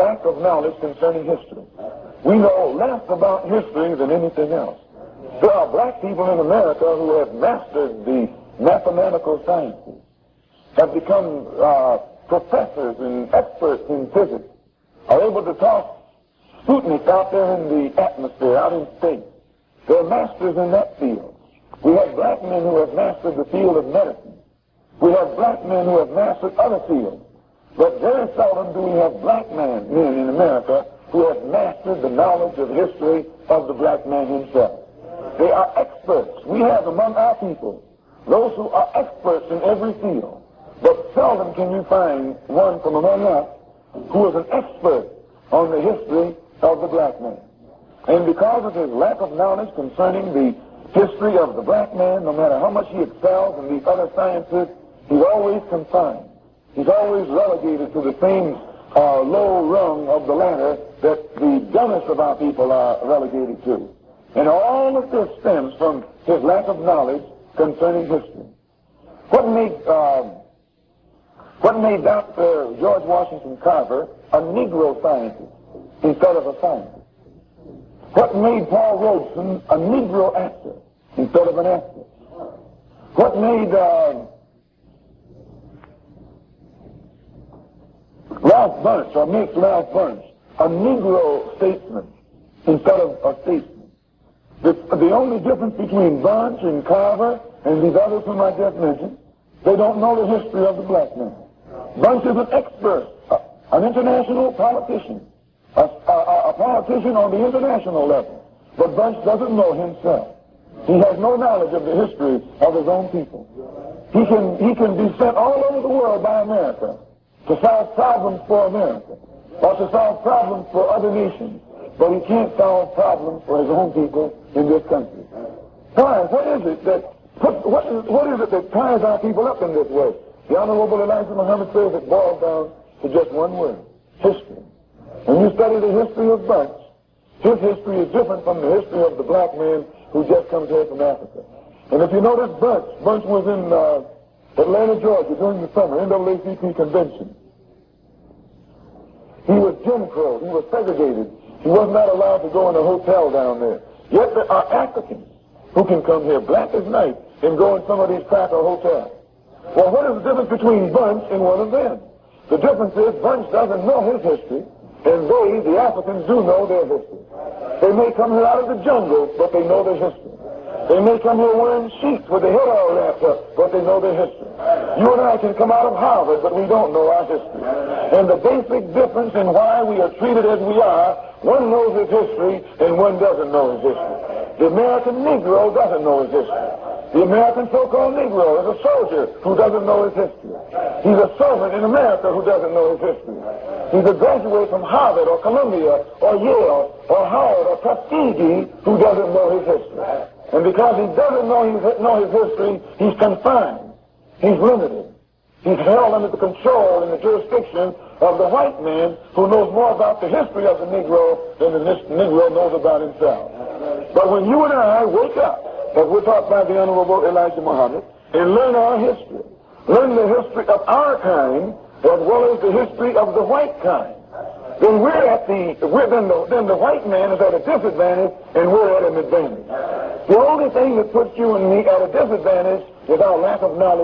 lack of knowledge concerning history. We know less about history than anything else. There are black people in America who have mastered the mathematical sciences, have become professors and experts in physics, are able to toss Sputnik out there in the atmosphere, out in space. They're masters in that field. We have black men who have mastered the field of medicine. We have black men who have mastered other fields. But very seldom do we have black men in America who have mastered the knowledge of history of the black man himself. They are experts. We have among our people those who are experts in every field. But seldom can you find one from among us who is an expert on the history of the black man. And because of his lack of knowledge concerning the history of the black man, no matter how much he excels in these other sciences, he's always confined. He's always relegated to the same low rung of the ladder that the dumbest of our people are relegated to. And all of this stems from his lack of knowledge concerning history. What made Dr. George Washington Carver a Negro scientist instead of a scientist? What made Paul Robeson a Negro actor instead of an actor? What made Ralph Bunche, or makes Ralph Bunche, a Negro statesman instead of a statesman? The only difference between Bunche and Carver and these others whom I just mentioned, they don't know the history of the black man. Bunche is an expert, an international politician, a politician on the international level. But Bunche doesn't know himself. He has no knowledge of the history of his own people. He can be sent all over the world by America to solve problems for America, or to solve problems for other nations, but he can't solve problems for his own people in this country. Why? What is it that ties our people up in this way? The Honorable Elijah Muhammad says it boils down to just one word: history. When you study the history of Bunche, his history is different from the history of the black man who just comes here from Africa. And if you notice, Bunche was in Atlanta, Georgia during the summer, NAACP convention. He was Jim Crow. He was segregated. He was not allowed to go in a hotel down there. Yet there are Africans who can come here, black as night, and go in some of these cracker hotels. Well, what is the difference between Bunche and one of them? The difference is Bunche doesn't know his history, and they, the Africans, do know their history. They may come here out of the jungle, but they know their history. They may come here wearing sheets with their head all wrapped up, but they know their history. You and I can come out of Harvard, but we don't know our history. And the basic difference in why we are treated as we are, one knows his history and one doesn't know his history. The American Negro doesn't know his history. The American so-called Negro is a soldier who doesn't know his history. He's a servant in America who doesn't know his history. He's a graduate from Harvard or Columbia or Yale or Howard or Tuskegee who doesn't know his history. And because he doesn't know his history, he's confined. He's limited. He's held under the control and the jurisdiction of the white man who knows more about the history of the Negro than the Negro knows about himself. But when you and I wake up, as we're taught by the Honorable Elijah Muhammad, and learn our history, learn the history of our kind as well as the history of the white kind, then then the white man is at a disadvantage and we're at an advantage. The only thing that puts you and me at a disadvantage is our lack of knowledge